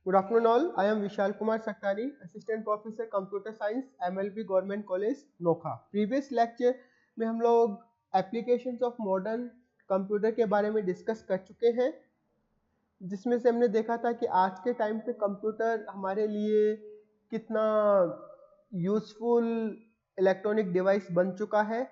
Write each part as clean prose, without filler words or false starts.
Good afternoon all. I am Vishal Kumar Saktari, Assistant Professor Computer Science, MLB Government College, Nokha. Previous lecture में हम लोग applications of modern computer के बारे में discuss कर चुके हैं, जिसमें से हमने देखा था कि आज के टाइम पे कंप्यूटर हमारे लिए कितना यूजफुल इलेक्ट्रॉनिक डिवाइस बन चुका है।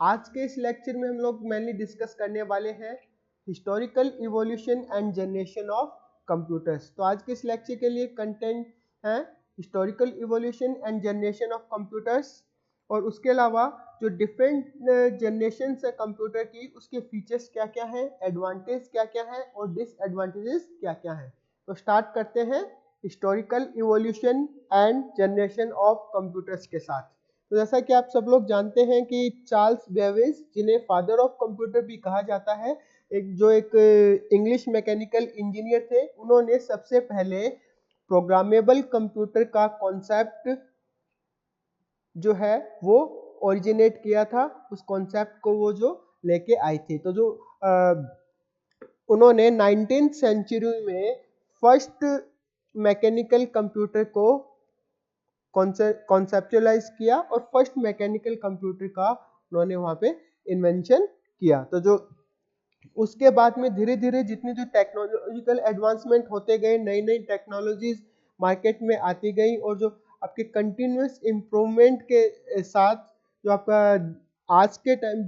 आज के इस लेक्चर में हम लोग मेनली डिस्कस करने वाले हैं historical evolution and generation of computers. तो आज के इस लेक्चर के लिए कंटेंट है historical evolution and generation of computers, और उसके अलावा जो डिफरेंट जनरेशन है कंप्यूटर की, उसके फीचर्स क्या क्या हैं, एडवांटेज क्या क्या हैं और डिसएडवांटेजेस क्या क्या हैं। तो स्टार्ट करते हैं historical evolution and generation of computers के साथ। तो जैसा कि आप सब लोग जानते हैं कि चार्ल्स बेबेज, जिन्हें फादर ऑफ कंप्यूटर भी कहा जाता है, एक इंग्लिश मैकेनिकल इंजीनियर थे, उन्होंने सबसे पहले प्रोग्रामेबल कंप्यूटर का कॉन्सेप्ट जो है वो ओरिजिनेट किया था। उस कॉन्सेप्ट को वो जो लेके आई थी, तो जो उन्होंने 19th सेंचुरी में फर्स्ट मैकेनिकल कंप्यूटर को कॉन्सेप्चुअलाइज किया और फर्स्ट मैकेनिकल कंप्यूटर का उन्होंने वहां पे इन्वेंशन किया। तो जो उसके बाद में धीरे धीरे जितनी जो टेक्नोलॉजिकल एडवांसमेंट होते गए, नई नई टेक्नोलॉजीज मार्केट में आती गई, और जो आपके कंटिन्यूस इम्प्रूवमेंट के साथ जो आपका आज के टाइम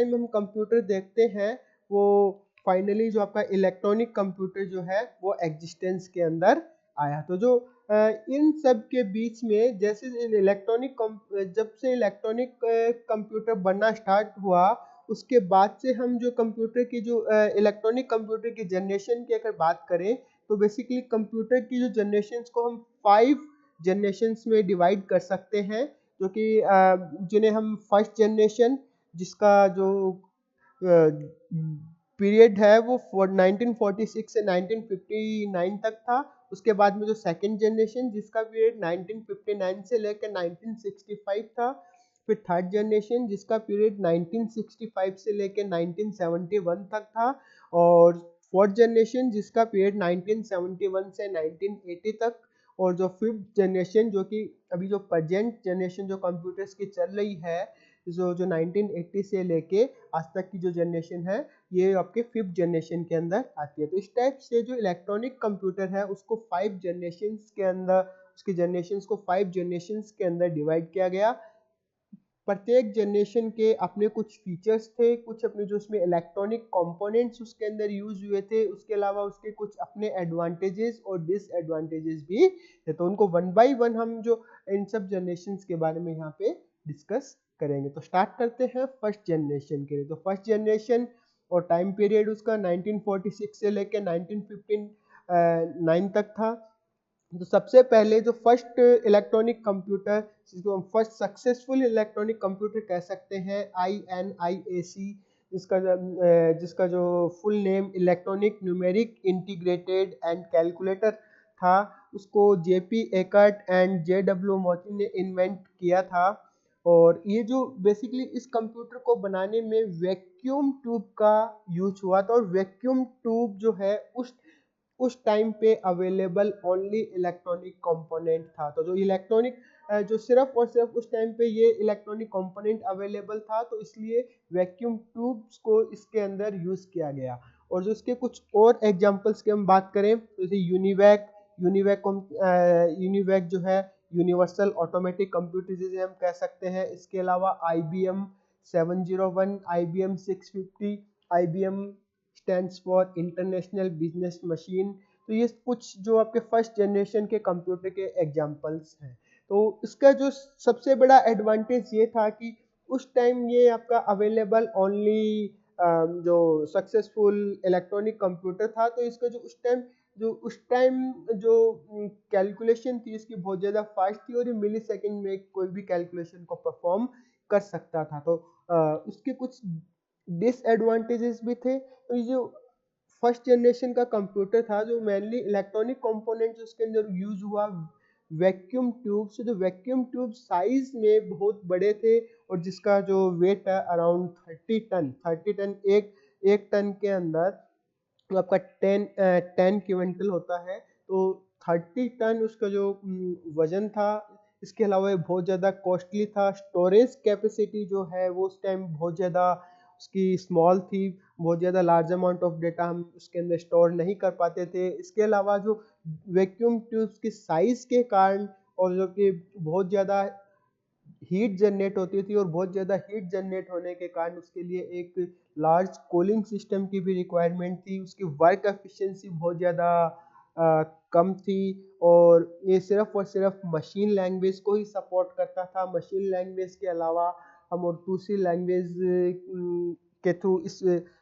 में हम कंप्यूटर देखते हैं, वो फाइनली जो आपका इलेक्ट्रॉनिक कंप्यूटर जो है वो एग्जिस्टेंस के अंदर आया। तो जो इन सब के बीच में जैसे जब से इलेक्ट्रॉनिक कंप्यूटर बनना स्टार्ट हुआ, उसके बाद से हम जो कंप्यूटर की जो इलेक्ट्रॉनिक कंप्यूटर की जनरेशन की अगर बात करें, तो बेसिकली कंप्यूटर की जो जनरेशन्स को हम 5 जनरेशन्स में डिवाइड कर सकते हैं, जो कि जिन्हें हम फर्स्ट जनरेशन, जिसका जो पीरियड है वो 1946 से 1959 तक था। उसके बाद में जो सेकंड जनरेशन, जिसका पीरियड 1959 से लेकर 1965 था। फिर थर्ड जनरेशन, जिसका पीरियड 1965 से लेकर 1971 तक था। और फोर्थ जनरेशन, जिसका पीरियड 1971 से 1980 तक। और जो फिफ्थ जनरेशन, जो कि अभी जो प्रेजेंट जनरेशन जो कंप्यूटर्स की चल रही है, जो 1980 से लेके आज तक की जो जनरेशन है, ये आपके फिफ्थ जनरेशन के अंदर आती है। तो इस टाइप से जो इलेक्ट्रॉनिक कंप्यूटर है उसको 5 जनरेशन्स के अंदर, उसकी जनरेशन्स को 5 जनरेशन्स के अंदर डिवाइड किया गया। प्रत्येक जनरेशन के अपने कुछ फीचर्स थे, कुछ अपने जो उसमें इलेक्ट्रॉनिक कंपोनेंट्स उसके अंदर यूज हुए थे, उसके अलावा उसके कुछ अपने एडवांटेजेस और डिसएडवांटेजेस भी थे। तो उनको वन बाय वन हम जो इन सब जनरेशन्स के बारे में यहाँ पे डिस्कस करेंगे। तो स्टार्ट करते हैं फर्स्ट जनरेशन के लिए। तो फर्स्ट जनरेशन और टाइम पीरियड उसका 1946 से लेकर 1959 तक था। तो सबसे पहले जो फर्स्ट इलेक्ट्रॉनिक कंप्यूटर, जिसको हम फर्स्ट सक्सेसफुल इलेक्ट्रॉनिक कंप्यूटर कह सकते हैं, INIAC, जिसका जो full name electronic numeric integrated and calculator था, उसको JP एकर्ट एंड JW मोती ने इन्वेंट किया था। और ये जो बेसिकली इस कंप्यूटर को बनाने में वैक्यूम ट्यूब का यूज हुआ था, और वैक्यूम ट्यूब जो है उस टाइम पे अवेलेबल ओनली इलेक्ट्रॉनिक कंपोनेंट था। तो जो इलेक्ट्रॉनिक जो सिर्फ और सिर्फ उस टाइम पे ये इलेक्ट्रॉनिक कंपोनेंट अवेलेबल था, तो इसलिए वैक्यूम ट्यूब्स को इसके अंदर यूज किया गया। और जो इसके कुछ और एग्जांपल्स की हम बात करें, तो जैसे यूनिवैक जो है यूनिवर्सल ऑटोमेटिक कंप्यूटर जिसे हम कह सकते हैं। इसके अलावा IBM 701, IBM 650, IBM stands for international business machine. तो ये कुछ जो आपके फर्स्ट जनरेशन के कंप्यूटर के एग्जांपल्स हैं। तो इसका जो सबसे बड़ा एडवांटेज ये था कि उस टाइम ये आपका अवेलेबल ओनली जो सक्सेसफुल इलेक्ट्रॉनिक कंप्यूटर था, तो इसका जो उस टाइम जो कैलकुलेशन थी इसकी बहुत ज़्यादा फास्ट थी, और ये मिली सेकेंड में कोई भी कैलकुलेशन को परफॉर्म कर सकता था। तो उसके कुछ डिसएडवांटेजेस भी थे। तो ये जो फर्स्ट जनरेशन का कंप्यूटर था, जो मेनली इलेक्ट्रॉनिक कंपोनेंट उसके अंदर यूज हुआ वैक्यूम ट्यूब से, जो वैक्यूम ट्यूब साइज में बहुत बड़े थे, और जिसका जो वेट है अराउंड 30 टन, एक टन के अंदर आपका 10 क्विंटल होता है, तो 30 टन उसका जो वजन था। इसके अलावा ये बहुत ज़्यादा कॉस्टली था। स्टोरेज कैपेसिटी जो है वो उस टाइम बहुत ज़्यादा उसकी स्मॉल थी, बहुत ज़्यादा लार्ज अमाउंट ऑफ डेटा हम उसके अंदर स्टोर नहीं कर पाते थे। इसके अलावा जो वैक्यूम ट्यूब्स की साइज़ के कारण और जो कि बहुत ज़्यादा हीट जनरेट होती थी, और बहुत ज़्यादा हीट जनरेट होने के कारण उसके लिए एक लार्ज कूलिंग सिस्टम की भी रिक्वायरमेंट थी। उसकी वर्क एफिशिएंसी बहुत ज़्यादा कम थी, और ये सिर्फ और सिर्फ मशीन लैंग्वेज को ही सपोर्ट करता था। मशीन लैंग्वेज के अलावा हम और दूसरी लैंग्वेज के थ्रू इस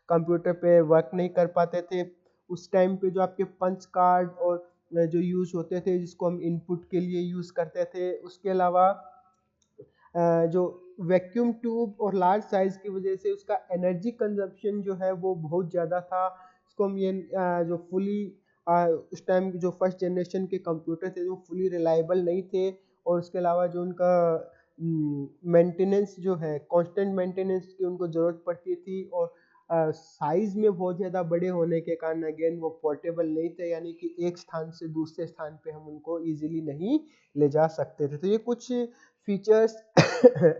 कंप्यूटर पे वर्क नहीं कर पाते थे। उस टाइम पे जो आपके पंच कार्ड और जो यूज़ होते थे, जिसको हम इनपुट के लिए यूज़ करते थे, उसके अलावा जो वैक्यूम ट्यूब और लार्ज साइज की वजह से उसका एनर्जी कंजप्शन जो है वो बहुत ज़्यादा था। इसको हम ये जो फुली उस टाइम जो फर्स्ट जनरेशन के कंप्यूटर थे वो फुली रिलायबल नहीं थे, और उसके अलावा जो उनका मेंटेनेंस जो है, कांस्टेंट मेंटेनेंस की उनको ज़रूरत पड़ती थी, और साइज़ में बहुत ज़्यादा बड़े होने के कारण अगेन वो पोर्टेबल नहीं थे, यानी कि एक स्थान से दूसरे स्थान पे हम उनको इजीली नहीं ले जा सकते थे। तो ये कुछ फीचर्स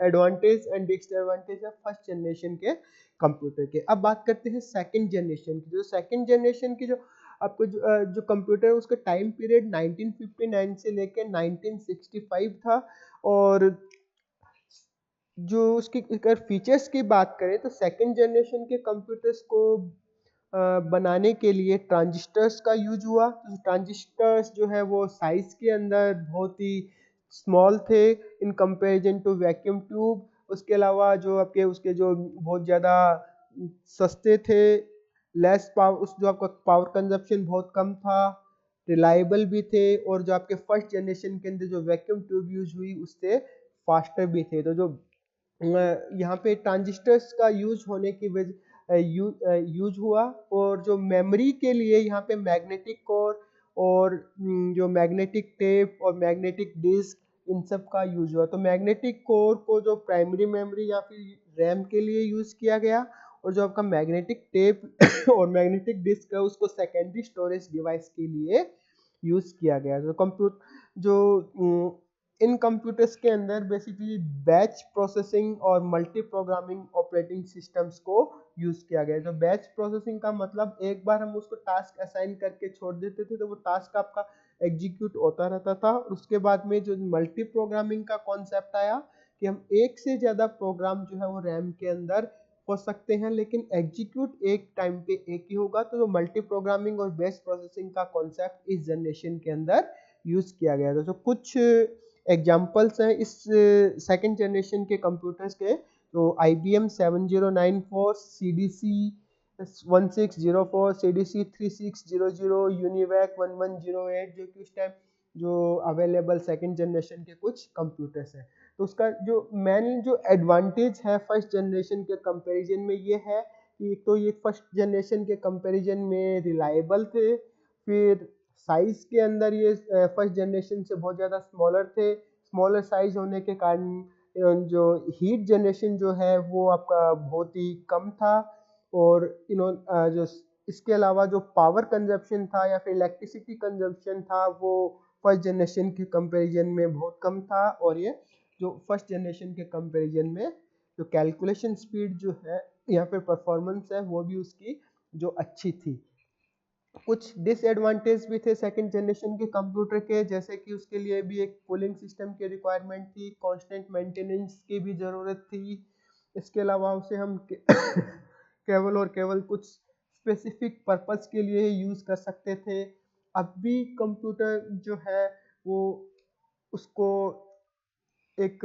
एडवांटेज एंड डिसएडवांटेज है फर्स्ट जनरेशन के कंप्यूटर के। अब बात करते हैं सेकंड जनरेशन की। जो सेकंड जनरेशन की जो आपको जो कंप्यूटर है उसका टाइम पीरियड 1959 से लेकर 1965 था। और जो उसकी अगर फीचर्स की बात करें तो सेकंड जनरेशन के कंप्यूटर्स को बनाने के लिए ट्रांजिस्टर्स का यूज हुआ। तो ट्रांजिस्टर्स जो है वो साइज के अंदर बहुत ही स्मॉल थे in comparison to vacuum tube. उसके अलावा जो आपके उसके जो बहुत ज़्यादा सस्ते थे, लेस पावर, उस जो आपका पावर कंजप्शन बहुत कम था, रिलायबल भी थे, और जो आपके फर्स्ट जनरेशन के अंदर जो वैक्यूम ट्यूब यूज हुई उससे फास्टर भी थे। तो जो यहाँ पे ट्रांजिस्टर्स का यूज होने की वजह यूज हुआ, और जो मेमोरी के लिए यहाँ पे मैग्नेटिक कोर और जो मैग्नेटिक टेप और मैग्नेटिक डिस्क, इन सब का यूज हुआ। तो मैग्नेटिक कोर को जो प्राइमरी मेमोरी या फिर रैम के लिए यूज किया गया, और जो आपका मैग्नेटिक टेप और मैग्नेटिक डिस्क है उसको सेकेंडरी स्टोरेज डिवाइस के लिए यूज किया गया। जो कंप्यूटर जो इन कंप्यूटर्स के अंदर बेसिकली बैच प्रोसेसिंग और मल्टी प्रोग्रामिंग ऑपरेटिंग सिस्टम्स को यूज किया गया। जो बैच प्रोसेसिंग का मतलब एक बार हम उसको टास्क असाइन करके छोड़ देते थे तो वो टास्क आपका एग्जीक्यूट होता रहता था। उसके बाद में जो मल्टी प्रोग्रामिंग का कॉन्सेप्ट आया कि हम एक से ज़्यादा प्रोग्राम जो है वो रैम के अंदर हो सकते हैं, लेकिन एग्जीक्यूट एक टाइम पे एक ही होगा। तो जो मल्टी प्रोग्रामिंग और बैच प्रोसेसिंग का कॉन्सेप्ट इस जनरेशन के अंदर यूज किया गया था। तो कुछ एग्जाम्पल्स हैं इस सेकेंड जनरेशन के कंप्यूटर्स के। तो IBM 7094, CDC 1604, CDC 3600, यूनिवैक 1108, जो कि उस टाइम जो अवेलेबल सेकेंड जनरेशन के कुछ कंप्यूटर्स हैं। तो उसका जो मेन जो एडवांटेज है फर्स्ट जनरेशन के कंपैरिजन में ये है कि एक तो ये फर्स्ट जनरेशन के कंपैरिजन में रिलायबल थे, फिर साइज के अंदर ये फर्स्ट जनरेशन से बहुत ज़्यादा स्मॉलर थे। स्मॉलर साइज होने के कारण जो हीट जनरेशन जो है वो आपका बहुत ही कम था, और जो इसके अलावा जो पावर कंजप्शन था या फिर इलेक्ट्रिसिटी कंजप्शन था वो फर्स्ट जनरेशन के कंपैरिजन में बहुत कम था। और ये जो फर्स्ट जनरेशन के कंपैरिजन में जो कैलकुलेशन स्पीड जो है यहाँ पे परफॉर्मेंस है वो भी उसकी जो अच्छी थी। कुछ डिसएडवांटेज भी थे सेकंड जनरेशन के कंप्यूटर के, जैसे कि उसके लिए भी एक कूलिंग सिस्टम की रिक्वायरमेंट थी, कांस्टेंट मेंटेनेंस की भी ज़रूरत थी। इसके अलावा उसे हम केवल और केवल कुछ स्पेसिफिक पर्पस के लिए ही यूज़ कर सकते थे। अब भी कंप्यूटर जो है वो उसको एक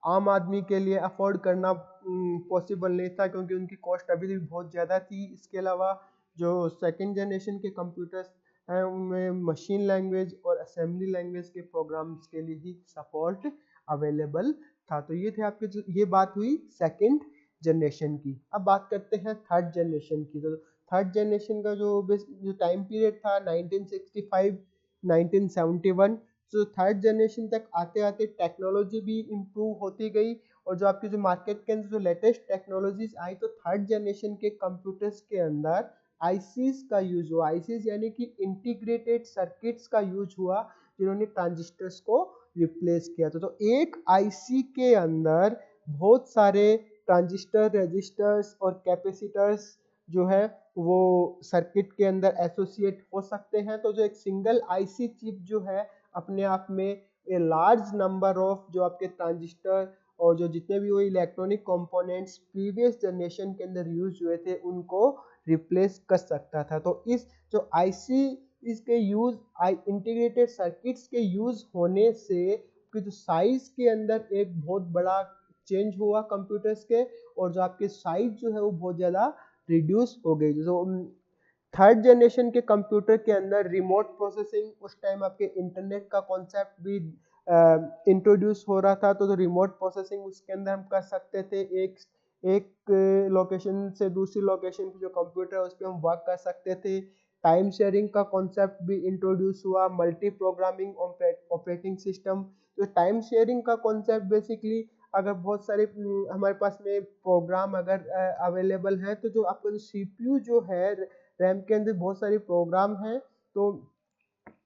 आम आदमी के लिए अफोर्ड करना पॉसिबल नहीं था, क्योंकि उनकी कॉस्ट अभी भी बहुत ज़्यादा थी। इसके अलावा जो सेकेंड जनरेशन के कंप्यूटर्स हैं उनमें मशीन लैंग्वेज और असेंबली लैंग्वेज के प्रोग्राम्स के लिए ही सपोर्ट अवेलेबल था। तो ये थे आपके ये बात हुई सेकेंड जनरेशन की। अब बात करते हैं थर्ड जनरेशन की। तो थर्ड जनरेशन का जो टाइम पीरियड था 1965 1971। जो थर्ड जनरेशन तक आते आते टेक्नोलॉजी भी इम्प्रूव होती गई, और जो आपकी जो मार्केट के अंदर जो लेटेस्ट टेक्नोलॉजीज आई तो थर्ड जनरेशन के कंप्यूटर्स के अंदर आईसीज का यूज हुआ। आईसीज यानी कि इंटीग्रेटेड सर्किट्स का यूज हुआ जिन्होंने ट्रांजिस्टर्स को रिप्लेस किया था। तो एक आईसी के अंदर बहुत सारे ट्रांजिस्टर, रेजिस्टर्स और कैपेसिटर्स जो है वो सर्किट के अंदर एसोसिएट हो सकते हैं। तो जो एक सिंगल आईसी चिप जो है अपने आप में ए लार्ज नंबर ऑफ जो आपके ट्रांजिस्टर और जो जितने भी वो इलेक्ट्रॉनिक कंपोनेंट्स प्रीवियस जनरेशन के अंदर यूज हुए थे उनको रिप्लेस कर सकता था। तो इस जो आईसी इसके यूज इंटीग्रेटेड सर्किट्स के यूज होने से कि जो साइज के अंदर एक बहुत बड़ा चेंज हुआ कंप्यूटर्स के, और जो आपके साइज जो है वो बहुत ज़्यादा रिड्यूस हो गई। जो थर्ड जनरेशन के कंप्यूटर के अंदर रिमोट प्रोसेसिंग, उस टाइम आपके इंटरनेट का कॉन्सेप्ट भी इंट्रोड्यूस हो रहा था। तो रिमोट प्रोसेसिंग उसके अंदर हम कर सकते थे, एक लोकेशन से दूसरी लोकेशन पे जो कंप्यूटर है उस पर हम वर्क कर सकते थे। टाइम शेयरिंग का कॉन्सेप्ट भी इंट्रोड्यूस हुआ, मल्टी प्रोग्रामिंग ऑपरेटिंग सिस्टम। तो टाइम शेयरिंग का कॉन्सेप्ट बेसिकली अगर बहुत सारे हमारे पास में प्रोग्राम अगर अवेलेबल है, तो जो आपका जो सीपीयू जो है रैम के अंदर बहुत सारे प्रोग्राम हैं, तो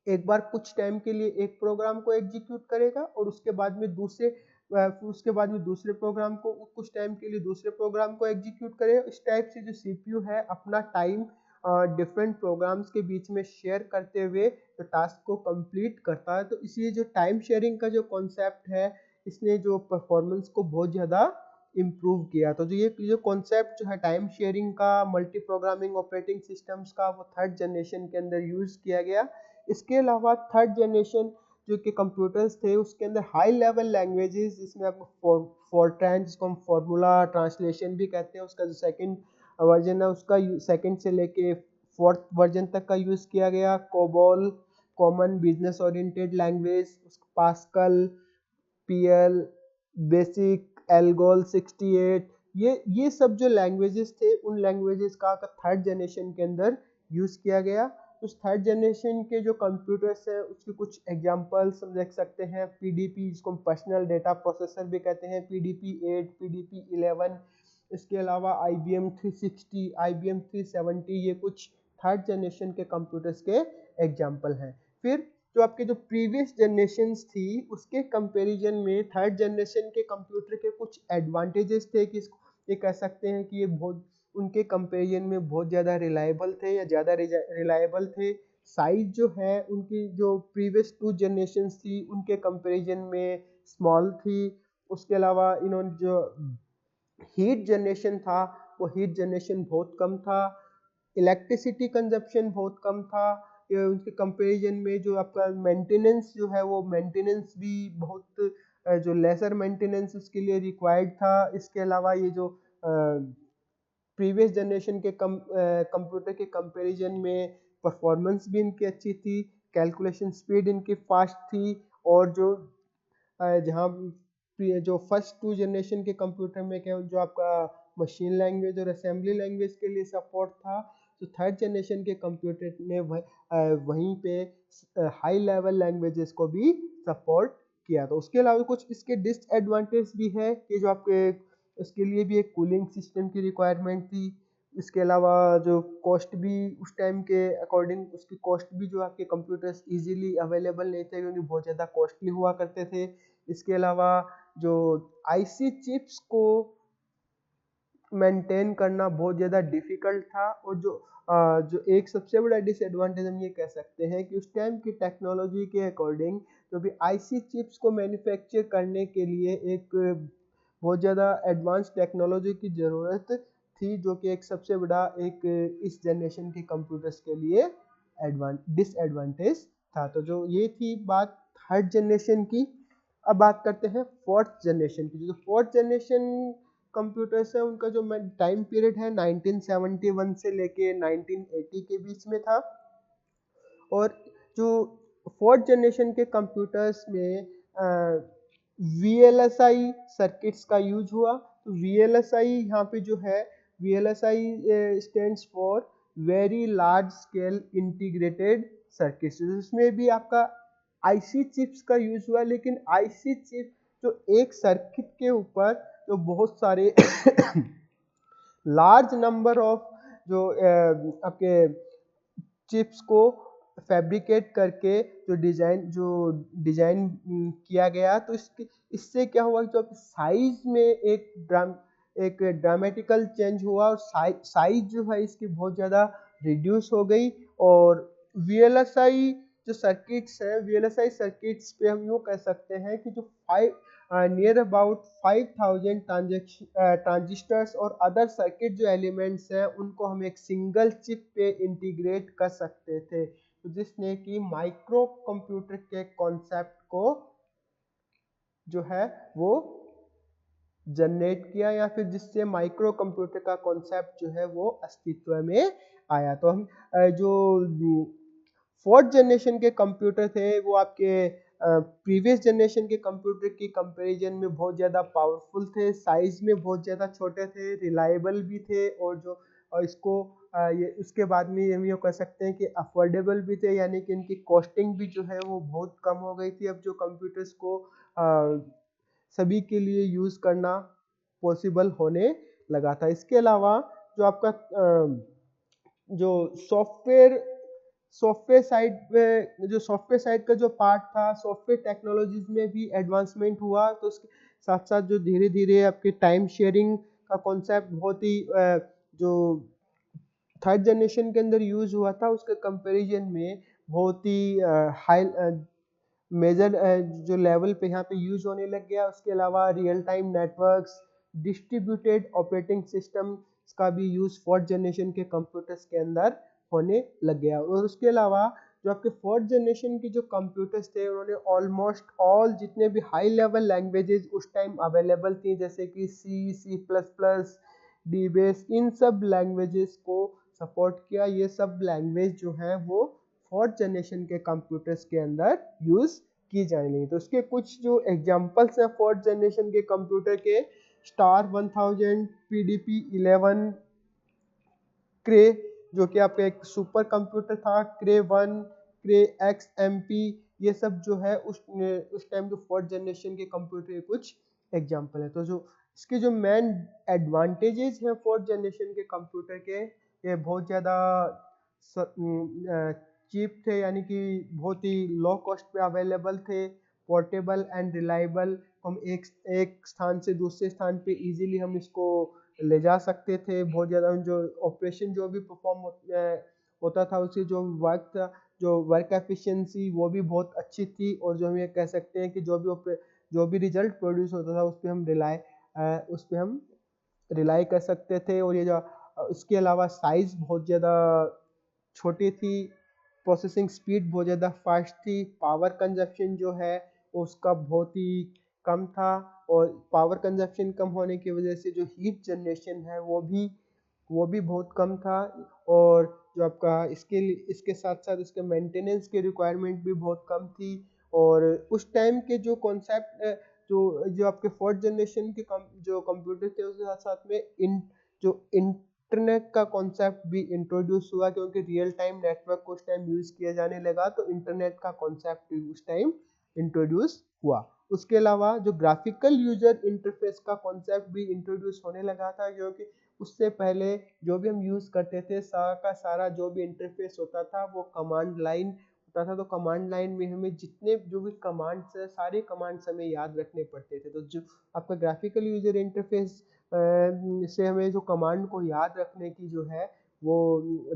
एक बार कुछ टाइम के लिए एक प्रोग्राम को एग्जीक्यूट करेगा और उसके बाद में दूसरे प्रोग्राम को कुछ टाइम के लिए दूसरे प्रोग्राम को एग्जीक्यूट करेगा। इस टाइप से जो सीपीयू है अपना टाइम डिफरेंट प्रोग्राम्स के बीच में शेयर करते हुए तो टास्क को कंप्लीट करता है। तो इसलिए जो टाइम शेयरिंग का जो कॉन्सेप्ट है इसने जो परफॉर्मेंस को बहुत ज़्यादा इम्प्रूव किया। तो जो कॉन्सेप्ट जो है टाइम शेयरिंग का, मल्टी प्रोग्रामिंग ऑपरेटिंग सिस्टम्स का, वो थर्ड जनरेशन के अंदर यूज़ किया गया। इसके अलावा थर्ड जनरेशन जो कि कंप्यूटर्स थे उसके अंदर हाई लेवल लैंग्वेजेस, जिसमें आपको फोरट्रान जिसको हम फार्मूला ट्रांसलेशन भी कहते हैं, उसका जो सेकंड वर्जन है उसका सेकंड से लेके फोर्थ वर्जन तक का यूज़ किया गया। COBOL, common business oriented language, pascal, PL, basic, ALGOL 68, ये सब जो लैंग्वेजेस थे उन लैंग्वेजेस का थर्ड जनरेशन के अंदर यूज़ किया गया। उस थर्ड जनरेशन के जो कंप्यूटर्स हैं उसके कुछ एग्जांपल्स हम देख सकते हैं। पीडीपी जिसको हम पर्सनल डेटा प्रोसेसर भी कहते हैं, पीडीपी 8, पीडीपी 11। इसके अलावा IBM 360, IBM 370, ये कुछ थर्ड जनरेशन के कंप्यूटर्स के एग्जांपल हैं। फिर जो आपके जो प्रीवियस जनरेशन्स थी उसके कंपैरिजन में थर्ड जनरेशन के कंप्यूटर के कुछ एडवांटेजेस थे कि ये कह सकते हैं कि ये बहुत उनके कंपैरिजन में बहुत ज़्यादा रिलायबल थे या ज़्यादा रिलायबल थे। साइज जो है उनकी जो प्रीवियस टू जनरेशन्स थी उनके कंपैरिजन में स्मॉल थी। उसके अलावा इन्होंने जो हीट जनरेशन था वो हीट जनरेशन बहुत कम था। इलेक्ट्रिसिटी कंजप्शन बहुत कम था। उनके कंपैरिजन में जो आपका मेंटेनेंस जो है वो मेंटेनेंस भी बहुत जो लेसर मेंटेनेंस उसके लिए रिक्वायर्ड था। इसके अलावा ये जो प्रीवियस जनरेशन के कंप्यूटर के कंपैरिजन में परफॉर्मेंस भी इनकी अच्छी थी, कैलकुलेशन स्पीड इनकी फास्ट थी, और जहाँ जो फर्स्ट टू जनरेशन के कंप्यूटर में क्या जो आपका मशीन लैंग्वेज और असेंबली लैंग्वेज के लिए सपोर्ट था, तो थर्ड जनरेशन के कंप्यूटर ने वहीं पे हाई लेवल लैंग्वेजेस को भी सपोर्ट किया। तो उसके अलावा कुछ इसके डिसएडवांटेज भी है कि जो आपके इसके लिए भी एक कूलिंग सिस्टम की रिक्वायरमेंट थी। इसके अलावा जो कॉस्ट भी उस टाइम के अकॉर्डिंग उसकी कॉस्ट भी जो आपके कंप्यूटर्स इजीली अवेलेबल नहीं थे क्योंकि बहुत ज़्यादा कॉस्टली हुआ करते थे। इसके अलावा जो आईसी चिप्स को मेंटेन करना बहुत ज़्यादा डिफिकल्ट था, और जो एक सबसे बड़ा डिसएडवांटेज हम ये कह सकते हैं कि उस टाइम की टेक्नोलॉजी के अकॉर्डिंग जो भी आईसी चिप्स को मैन्युफैक्चर करने के लिए एक बहुत ज़्यादा एडवांस टेक्नोलॉजी की ज़रूरत थी, जो कि एक सबसे बड़ा एक इस जनरेशन के कंप्यूटर्स के लिए डिसएडवांटेज था। तो जो ये थी बात थर्ड जनरेशन की। अब बात करते हैं फोर्थ जनरेशन की। जो फोर्थ जनरेशन कंप्यूटर्स है उनका जो टाइम पीरियड है 1971 से लेके 1980 के बीच में था। और जो फोर्थ जनरेशन के कंप्यूटर्स में VLSI सर्किट्स का यूज हुआ। तो VLSI यहाँ पे जो है VLSI stands for very large scale integrated circuits. इसमें भी आपका आईसी चिप्स का यूज हुआ, लेकिन आईसी चिप जो एक सर्किट के ऊपर जो बहुत सारे लार्ज नंबर ऑफ जो आपके चिप्स को फैब्रिकेट करके जो डिजाइन किया गया, तो इससे क्या हुआ कि जो साइज में एक ड्रामेटिकल चेंज हुआ और साइज जो है इसकी बहुत ज़्यादा रिड्यूस हो गई। और वीएलएसआई जो सर्किट्स हैं, वीएलएसआई सर्किट्स पे हम यूँ कह सकते हैं कि जो फाइव नियर अबाउट 5000 ट्रांजिस्टर्स और अदर सर्किट जो एलिमेंट्स हैं उनको हम एक सिंगल चिप पे इंटीग्रेट कर सकते थे, तो जिसने कि माइक्रो कंप्यूटर के कॉन्सेप्ट को जो है वो जनरेट किया, या फिर जिससे माइक्रो कंप्यूटर का कॉन्सेप्ट जो है वो अस्तित्व में आया। तो हम जो फोर्थ जनरेशन के कंप्यूटर थे वो आपके प्रीवियस जनरेशन के कंप्यूटर की कंपैरिजन में बहुत ज़्यादा पावरफुल थे, साइज में बहुत ज़्यादा छोटे थे, रिलायबल भी थे, और इसको ये इसके बाद में हम ये कह सकते हैं कि अफोर्डेबल भी थे, यानी कि इनकी कॉस्टिंग भी जो है वो बहुत कम हो गई थी। अब जो कंप्यूटर्स को सभी के लिए यूज़ करना पॉसिबल होने लगा था। इसके अलावा जो आपका जो सॉफ्टवेयर साइड का जो पार्ट था, सॉफ्टवेयर टेक्नोलॉजीज में भी एडवांसमेंट हुआ, तो उसके साथ साथ जो धीरे धीरे आपके टाइम शेयरिंग का कॉन्सेप्ट बहुत ही जो थर्ड जनरेशन के अंदर यूज हुआ था उसके कंपैरिजन में बहुत ही हाई मेजर जो लेवल पे यहाँ पे यूज होने लग गया। उसके अलावा real time networks, distributed operating system का भी यूज फोर्थ जनरेशन के कंप्यूटर्स के अंदर होने लग गया। और उसके अलावा जो आपके फोर्थ जनरेशन के जो कंप्यूटर्स थे उन्होंने ऑलमोस्ट ऑल जितने भी हाई लेवल लैंग्वेजेस उस टाइम अवेलेबल थी, जैसे कि C++, डीबेस, इन सब लैंग्वेजेस को सपोर्ट किया। ये सब लैंग्वेज जो है वो फोर्थ जनरेशन के कंप्यूटर्स के अंदर यूज की जाने लगी। तो उसके कुछ जो एग्जांपल्स हैं फोर्थ जनरेशन के कंप्यूटर के, स्टार 1000, PDP-11, क्रे जो कि आपका एक सुपर कंप्यूटर था, क्रे 1, क्रे XMP, ये सब जो है उस टाइम जो फोर्थ जनरेशन के कंप्यूटर के कुछ एग्जांपल है। तो जो इसके जो मेन एडवांटेजेस हैं फोर्थ जनरेशन के कंप्यूटर के, ये बहुत ज़्यादा चीप थे, यानी कि बहुत ही लो कॉस्ट पे अवेलेबल थे, पोर्टेबल एंड रिलायबल, हम एक स्थान से दूसरे स्थान पे इजीली हम इसको ले जा सकते थे। बहुत ज़्यादा जो ऑपरेशन जो भी परफॉर्म होता था उसकी जो वर्क एफिशिएंसी वो भी बहुत अच्छी थी, और जो हम ये कह सकते हैं कि जो भी रिजल्ट प्रोड्यूस होता था उस पर हम रिलाई कर सकते थे। और ये जो इसके अलावा साइज़ बहुत ज़्यादा छोटी थी, प्रोसेसिंग स्पीड बहुत ज़्यादा फास्ट थी, पावर कंजप्शन जो है उसका बहुत ही कम था, और पावर कंजप्शन कम होने की वजह से जो हीट जनरेशन है वो भी बहुत कम था। और जो आपका इसके साथ साथ इसके मेंटेनेंस की रिक्वायरमेंट भी बहुत कम थी। और उस टाइम के जो कॉन्सेप्ट जो आपके फोर्थ जनरेशन के जो कंप्यूटर थे उसके साथ साथ में जो इंटरनेट का कॉन्सेप्ट भी इंट्रोड्यूस हुआ, क्योंकि रियल टाइम नेटवर्क को उस टाइम यूज किया जाने लगा, तो इंटरनेट का कॉन्सेप्ट उस टाइम इंट्रोड्यूस हुआ। उसके अलावा जो ग्राफिकल यूजर इंटरफेस का कॉन्सेप्ट भी इंट्रोड्यूस होने लगा था, क्योंकि उससे पहले जो भी हम यूज करते थे सारा का सारा जो भी इंटरफेस होता था वो कमांड लाइन होता था। तो कमांड लाइन में हमें जितने जो भी कमांड्स है सारे कमांड्स हमें याद रखने पड़ते थे। तो जो आपका ग्राफिकल यूजर इंटरफेस से हमें जो कमांड को याद रखने की जो है वो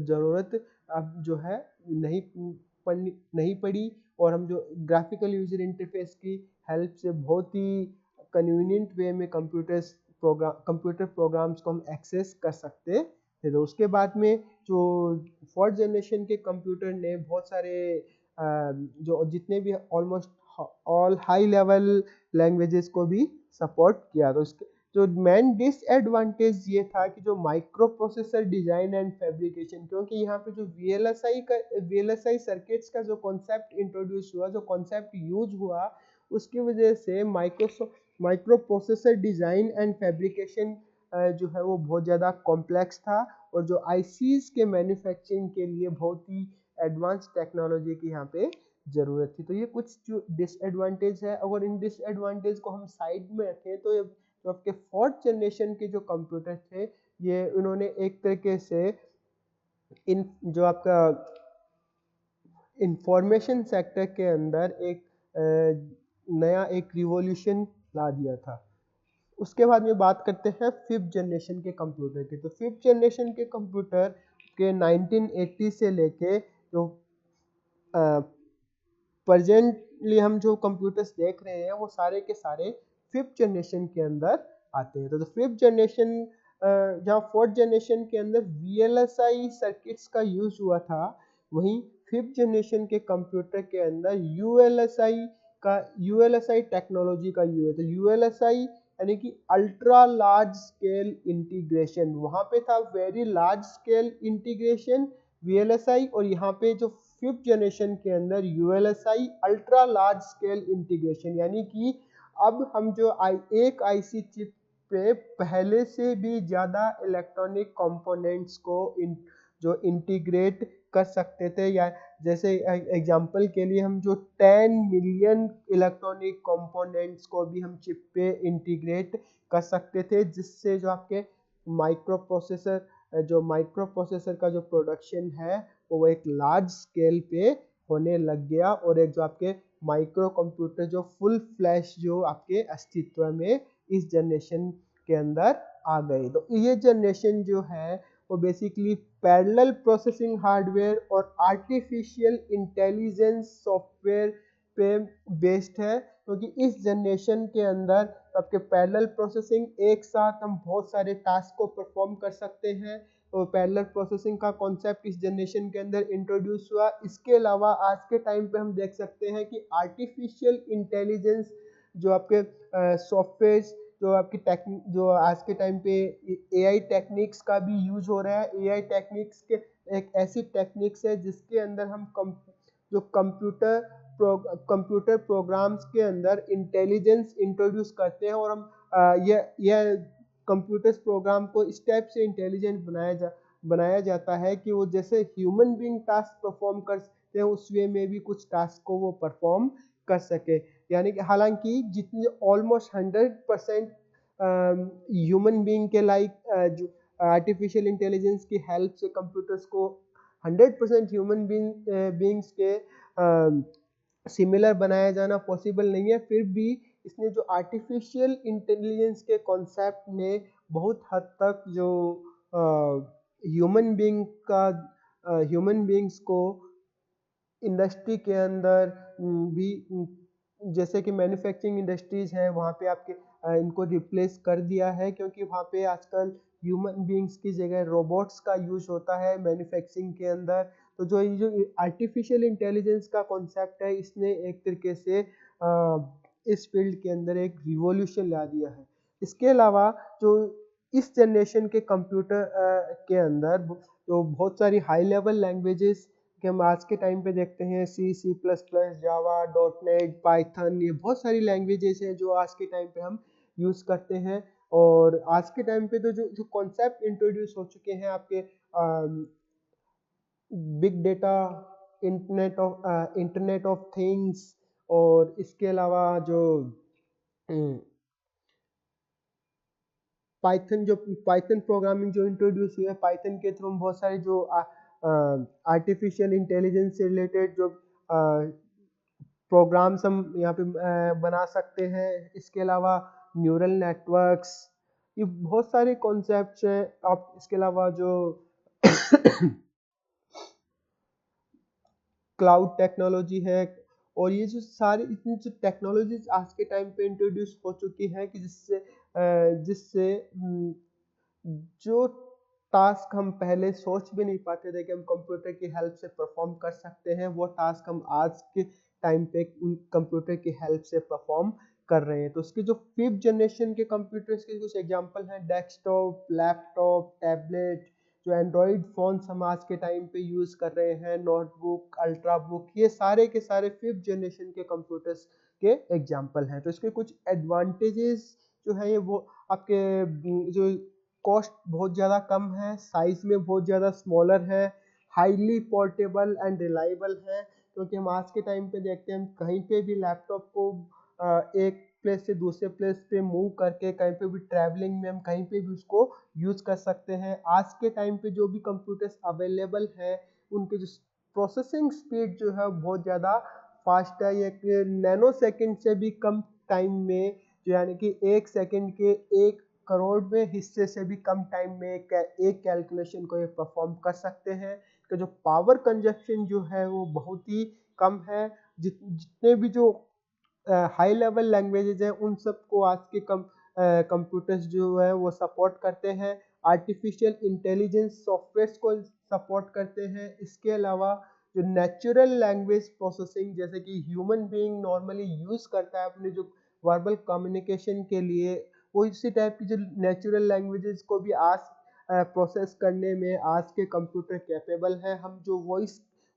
ज़रूरत अब जो है नहीं पड़ी, और हम जो ग्राफिकल यूजर इंटरफेस की हेल्प से बहुत ही कन्वीनियंट वे में कंप्यूटर प्रोग्राम्स को हम एक्सेस कर सकते थे। तो उसके बाद में जो फोर्थ जनरेशन के कंप्यूटर ने बहुत सारे जो जितने भी almost all high level languages को भी सपोर्ट किया। तो उसके जो मेन डिसएडवांटेज ये था कि जो micro processor design and fabrication, क्योंकि यहाँ पे जो वीएलएसआई सर्किट्स का जो कॉन्सेप्ट इंट्रोड्यूस हुआ, जो कॉन्सेप्ट यूज हुआ, उसकी वजह से micro processor design and fabrication जो है वो बहुत ज़्यादा कॉम्प्लेक्स था, और जो आईसीज के मैन्युफैक्चरिंग के लिए बहुत ही एडवांस टेक्नोलॉजी की यहाँ पे ज़रूरत थी। तो ये कुछ जो डिसएडवांटेज है, अगर इन डिसएडवांटेज को हम साइड में रखें तो जो आपके फोर्थ जनरेशन के जो कंप्यूटर थे ये उन्होंने एक तरीके से इन जो आपका इंफॉर्मेशन सेक्टर के अंदर एक नया एक रिवॉल्यूशन ला दिया था। उसके बाद में बात करते हैं फिफ्थ जनरेशन के कंप्यूटर की। तो फिफ्थ जनरेशन के कंप्यूटर के 1980 से लेके जो प्रेजेंटली हम जो कंप्यूटर्स देख रहे हैं वो सारे के सारे फिफ्थ जनरेशन के अंदर आते हैं। तो फिफ्थ जनरेशन जहाँ फोर्थ जनरेशन के अंदर VLSI सर्किट्स का यूज हुआ था, वहीं फिफ्थ जनरेशन के कंप्यूटर के अंदर ULSI टेक्नोलॉजी का यूज है। तो ULSI यानी कि अल्ट्रा लार्ज स्केल इंटीग्रेशन, वहां पे था very large scale integration VLSI, और यहाँ पे जो फिफ्थ जनरेशन के अंदर ULSI ultra large scale integration, यानी कि अब हम जो एक IC चिप पे पहले से भी ज़्यादा इलेक्ट्रॉनिक कंपोनेंट्स को जो इंटीग्रेट कर सकते थे, या जैसे एग्जांपल के लिए हम जो 10 मिलियन इलेक्ट्रॉनिक कंपोनेंट्स को भी हम चिप पे इंटीग्रेट कर सकते थे, जिससे जो आपके माइक्रो प्रोसेसर का जो प्रोडक्शन है वो एक लार्ज स्केल पे होने लग गया, और एक जो आपके माइक्रो कंप्यूटर जो फुल फ्लैश जो आपके अस्तित्व में इस जनरेशन के अंदर आ गए। तो ये जनरेशन जो है वो बेसिकली पैरेलल प्रोसेसिंग हार्डवेयर और आर्टिफिशियल इंटेलिजेंस सॉफ्टवेयर पे बेस्ड है, क्योंकि इस जनरेशन के अंदर आपके पैरेलल प्रोसेसिंग, एक साथ हम बहुत सारे टास्क को परफॉर्म कर सकते हैं। तो पैरेलल प्रोसेसिंग का कॉन्सेप्ट इस जनरेशन के अंदर इंट्रोड्यूस हुआ। इसके अलावा आज के टाइम पे हम देख सकते हैं कि आर्टिफिशियल इंटेलिजेंस जो आपके सॉफ्टवेयर जो आपकी टेक्निक जो आज के टाइम पे AI टेक्निक्स का भी यूज हो रहा है। AI टेक्निक्स के एक ऐसी टेक्निक्स है जिसके अंदर हम जो कंप्यूटर प्रोग्राम्स के अंदर इंटेलिजेंस इंट्रोड्यूस करते हैं, और हम यह कंप्यूटर्स प्रोग्राम को इस टाइप से इंटेलिजेंट बनाया जाता है कि वो जैसे ह्यूमन बीइंग टास्क परफॉर्म करते हैं उस वे में भी कुछ टास्क को वो परफॉर्म कर सके। यानी कि हालांकि जितने ऑलमोस्ट 100% ह्यूमन बीइंग के जो आर्टिफिशियल इंटेलिजेंस की हेल्प से कंप्यूटर्स को 100% ह्यूमन बीइंग्स के सिमिलर बनाया जाना पॉसिबल नहीं है, फिर भी इसने जो आर्टिफिशियल इंटेलिजेंस के कॉन्सेप्ट ने बहुत हद तक जो ह्यूमन बीइंग्स को इंडस्ट्री के अंदर भी, जैसे कि मैन्युफैक्चरिंग इंडस्ट्रीज है वहाँ पे आपके इनको रिप्लेस कर दिया है, क्योंकि वहाँ पे आजकल ह्यूमन बीइंग्स की जगह रोबोट्स का यूज होता है मैन्युफैक्चरिंग के अंदर। तो जो आर्टिफिशियल इंटेलिजेंस का कॉन्सेप्ट है, इसने एक तरीके से इस फील्ड के अंदर एक रिवॉल्यूशन ला दिया है। इसके अलावा जो इस जनरेशन के कंप्यूटर के अंदर तो बहुत सारी हाई लेवल लैंग्वेजेस कि हम आज के टाइम पे देखते हैं C++, जावा, .NET, पाइथन, ये बहुत सारी लैंग्वेजेस हैं जो आज के टाइम पे हम यूज़ करते हैं। और आज के टाइम पे तो जो कॉन्सेप्ट इंट्रोड्यूस हो चुके हैं आपके big data, internet of things, और इसके अलावा जो पाइथन प्रोग्रामिंग जो इंट्रोड्यूस हुई है, पाइथन के थ्रू हम बहुत सारे जो आर्टिफिशियल इंटेलिजेंस से रिलेटेड जो प्रोग्राम्स हम यहाँ पे बना सकते हैं। इसके अलावा न्यूरल नेटवर्क्स, ये बहुत सारे कॉन्सेप्ट्स हैं। आप इसके अलावा जो क्लाउड टेक्नोलॉजी है, और ये जो सारी इतनी जो टेक्नोलॉजीज आज के टाइम पे इंट्रोड्यूस हो चुकी हैं कि जिससे जो टास्क हम पहले सोच भी नहीं पाते थे कि हम कंप्यूटर की हेल्प से परफॉर्म कर सकते हैं, वो टास्क हम आज के टाइम पे कंप्यूटर की हेल्प से परफॉर्म कर रहे हैं। तो उसकी जो फिफ्थ जनरेशन के कंप्यूटर्स के कुछ एग्जांपल हैं, डेस्कटॉप, लैपटॉप, टैबलेट, जो एंड्रॉयड फोन्स हम आज के टाइम पे यूज कर रहे हैं, नोटबुक, अल्ट्रा बुक, ये सारे के सारे फिफ्थ जनरेशन के कंप्यूटर्स के एग्जांपल हैं। तो इसके कुछ एडवांटेजेस जो है ये वो आपके जो कॉस्ट बहुत ज़्यादा कम है, साइज में बहुत ज़्यादा स्मॉलर है, हाईली पोर्टेबल एंड रिलायबल है, क्योंकि हम आज के टाइम पे देखते हैं हम कहीं पे भी लैपटॉप को एक प्लेस से दूसरे प्लेस पे मूव करके कहीं पे भी ट्रैवलिंग में हम कहीं पे भी उसको यूज़ कर सकते हैं। आज के टाइम पे जो भी कंप्यूटर्स अवेलेबल है उनके जो प्रोसेसिंग स्पीड जो है बहुत ज़्यादा फास्ट है। ये नैनो सेकंड से भी कम टाइम में, जो यानी कि 1 सेकंड के 1 करोड़वें हिस्से से भी कम टाइम में एक कैलकुलेशन को ये परफॉर्म कर सकते हैं। तो जो पावर कंजप्शन जो है वो बहुत ही कम है। जितने भी जो हाई लेवल लैंग्वेजेज हैं उन सबको आज के कंप्यूटर्स जो है वो सपोर्ट करते हैं। आर्टिफिशियल इंटेलिजेंस सॉफ्टवेयर्स को सपोर्ट करते हैं। इसके अलावा जो नेचुरल लैंग्वेज प्रोसेसिंग जैसे कि ह्यूमन बीइंग नॉर्मली यूज़ करता है अपने जो वर्बल कम्युनिकेशन के लिए, वो इसी टाइप की जो नेचुरल लैंग्वेजेस को भी आज प्रोसेस करने में आज के कंप्यूटर कैपेबल है। हम जो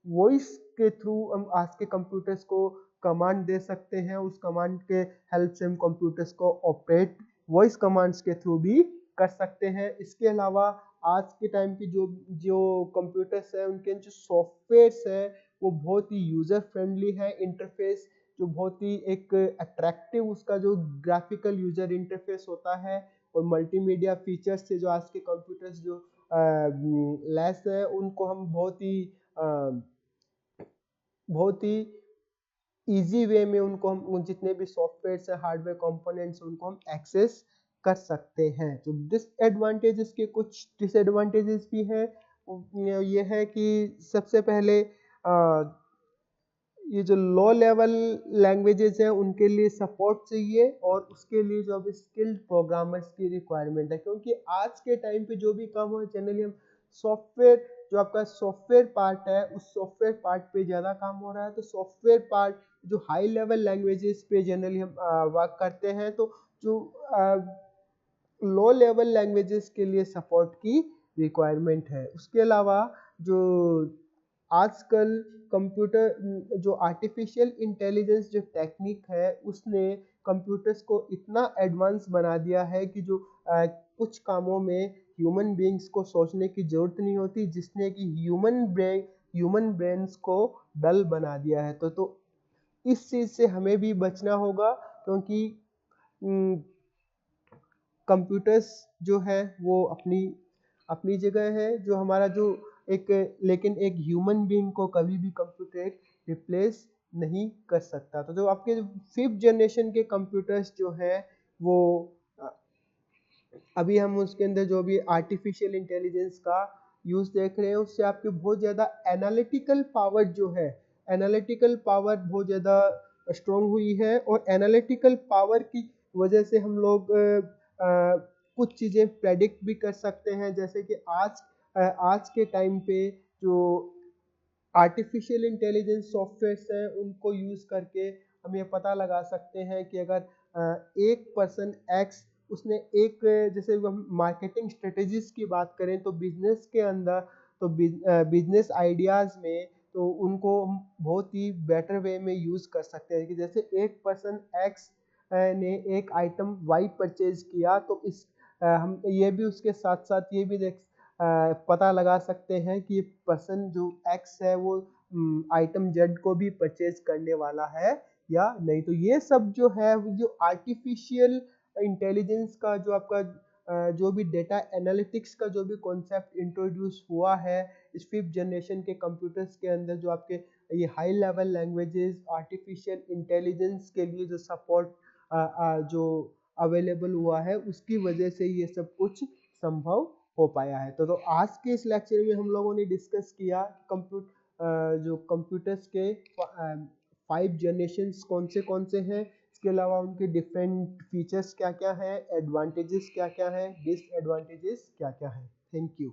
वॉइस के थ्रू हम आज के कंप्यूटर्स को कमांड दे सकते हैं, उस कमांड के हेल्प से हम कंप्यूटर्स को ऑपरेट वॉइस कमांड्स के थ्रू भी कर सकते हैं। इसके अलावा आज के टाइम की जो जो कंप्यूटर्स है उनके जो सॉफ्टवेयर्स है वो बहुत ही यूज़र फ्रेंडली है। इंटरफेस जो बहुत ही एक अट्रैक्टिव उसका जो ग्राफिकल यूज़र इंटरफेस होता है, और मल्टीमीडिया फीचर्स से जो आज के कंप्यूटर्स जो लेस है उनको हम बहुत ही इजी वे में उनको हम जितने भी सॉफ्टवेयर है हार्डवेयर कंपोनेंट्स उनको हम एक्सेस कर सकते हैं। तो डिसएडवांटेजेस के कुछ डिसएडवांटेजेस भी हैं। ये है कि सबसे पहले ये जो लो लेवल लैंग्वेजेस हैं उनके लिए सपोर्ट चाहिए, और उसके लिए जो अभी स्किल्ड प्रोग्रामर्स की रिक्वायरमेंट है, क्योंकि आज के टाइम पे जो भी काम हो जनरली हम सॉफ्टवेयर जो आपका सॉफ्टवेयर पार्ट है उस सॉफ्टवेयर पार्ट पे ज़्यादा काम हो रहा है। तो सॉफ्टवेयर पार्ट जो हाई लेवल लैंग्वेजेस पे जनरली हम वर्क करते हैं, तो जो लो लेवल लैंग्वेजेस के लिए सपोर्ट की रिक्वायरमेंट है। उसके अलावा जो आजकल कंप्यूटर जो आर्टिफिशियल इंटेलिजेंस जो टेक्निक है उसने कंप्यूटर्स को इतना एडवांस बना दिया है कि जो कुछ कामों में ह्यूमन बीइंग्स को सोचने की ज़रूरत नहीं होती, जिसने कि ह्यूमन ब्रेन्स को डल बना दिया है। तो इस चीज़ से हमें भी बचना होगा, क्योंकि कंप्यूटर्स जो है वो अपनी अपनी जगह है, जो हमारा जो लेकिन एक ह्यूमन बीइंग को कभी भी कंप्यूटर रिप्लेस नहीं कर सकता। तो जो आपके 5th जनरेशन के कंप्यूटर्स जो है वो अभी हम उसके अंदर जो भी आर्टिफिशियल इंटेलिजेंस का यूज़ देख रहे हैं उससे आपकी बहुत ज़्यादा एनालिटिकल पावर जो है, एनालिटिकल पावर बहुत ज़्यादा स्ट्रॉन्ग हुई है, और एनालिटिकल पावर की वजह से हम लोग कुछ चीज़ें प्रेडिक्ट भी कर सकते हैं। जैसे कि आज के टाइम पे जो आर्टिफिशियल इंटेलिजेंस सॉफ्टवेयर्स हैं उनको यूज़ करके हम ये पता लगा सकते हैं कि अगर एक पर्सन एक्स उसने जैसे हम मार्केटिंग स्ट्रेटेजीज की बात करें तो बिजनेस के अंदर, तो बिजनेस आइडियाज़ में तो उनको हम बहुत ही बेटर वे में यूज़ कर सकते हैं कि जैसे एक पर्सन एक्स ने एक आइटम वाई परचेज किया, तो हम ये भी उसके साथ साथ ये भी पता लगा सकते हैं कि ये पर्सन जो एक्स है वो आइटम जेड को भी परचेज करने वाला है या नहीं। तो ये सब जो है जो आर्टिफिशियल इंटेलिजेंस का जो आपका जो भी डेटा एनालिटिक्स का जो भी कॉन्सेप्ट इंट्रोड्यूस हुआ है इस 5th जनरेशन के कंप्यूटर्स के अंदर, जो आपके ये high level languages artificial intelligence के लिए जो सपोर्ट जो अवेलेबल हुआ है उसकी वजह से ये सब कुछ संभव हो पाया है। तो आज के इस लेक्चर में हम लोगों ने डिस्कस किया जो कंप्यूटर्स के 5 जनरेशन्स कौन से हैं, इसके अलावा उनके डिफरेंट फीचर्स क्या क्या हैं, एडवांटेजेस क्या क्या हैं, डिसएडवांटेजेस क्या क्या हैं। Thank you.